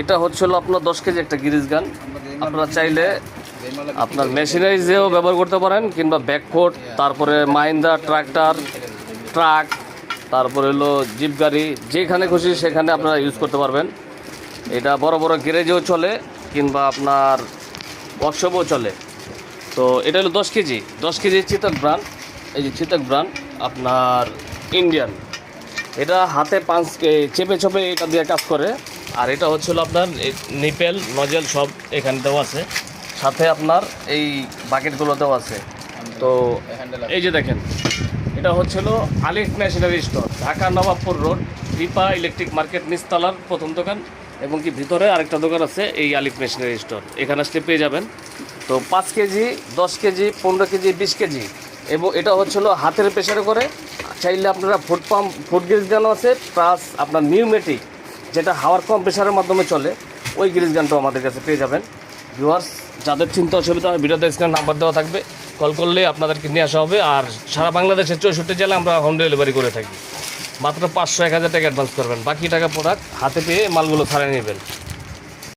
এটা হচ্ছিল আপনার 10 কেজি একটা গিরিজ গান। আপনারা চাইলে আপনার মেশিনারিজেও ব্যবহার করতে পারেন, কিংবা ব্যাকফোর্ড, তারপরে মাহিন্দ্রা ট্রাক্টর, ট্রাক, তারপরে হলো জিপ গাড়ি, যেখানে খুশি সেখানে আপনারা ইউজ করতে পারবেন। এটা বড় বড় গ্যারেজেও চলে, কিংবা আপনার ওয়ার্কশপেও চলে। তো এটা হলো 10 কেজি চিতক ব্র্যান্ড। এই যে চিতক ব্র্যান্ড আপনার ইন্ডিয়ান, এটা হাতে চেপে চেপে এটা দিয়ে কাজ করে। আর এটা হচ্ছিল আপনার নিপেল নজেল সব এখানে দেওয়া আছে, সাথে আপনার এই বাকেটগুলো দেওয়া আছে। তো এই যে দেখেন, এটা হচ্ছিল Alif machinery store, Dhaka Nawabpur road, Dipa electric market নিচতলার প্রথম দোকান, এবং কি ভিতরে আরেকটা দোকান আছে এই আলিফ মেশিনারি স্টোর, এখানে আসলে পেয়ে যাবেন। তো 5 কেজি, 10 কেজি, 15 কেজি, 20 কেজি, এবং এটা হচ্ছিল হাতের প্রেসারে করে। চাইলে আপনারা ফুড গ্রিজ গানও আছে, প্লাস আপনার নিউমেটিক, যেটা হাওয়ার কম প্রেসারের মাধ্যমে চলে, ওই গ্রিজ গানটাও আমাদের কাছে পেয়ে যাবেন। ভিউয়ার্স, যাদের চিন্তা অসুবিধা হয় ভিডিওতে স্ক্রিনে নাম্বার দেওয়া থাকবে, কল করলে আপনাদেরকে নিয়ে আসা হবে। আর সারা বাংলাদেশের 64 জেলায় আমরা হোম ডেলিভারি করে থাকি। মাত্র 500-1000 টাকা অ্যাডভান্স করবেন, বাকি টাকা প্রোডাক্ট হাতে পেয়ে মালগুলো ছাড়িয়ে নেবেন।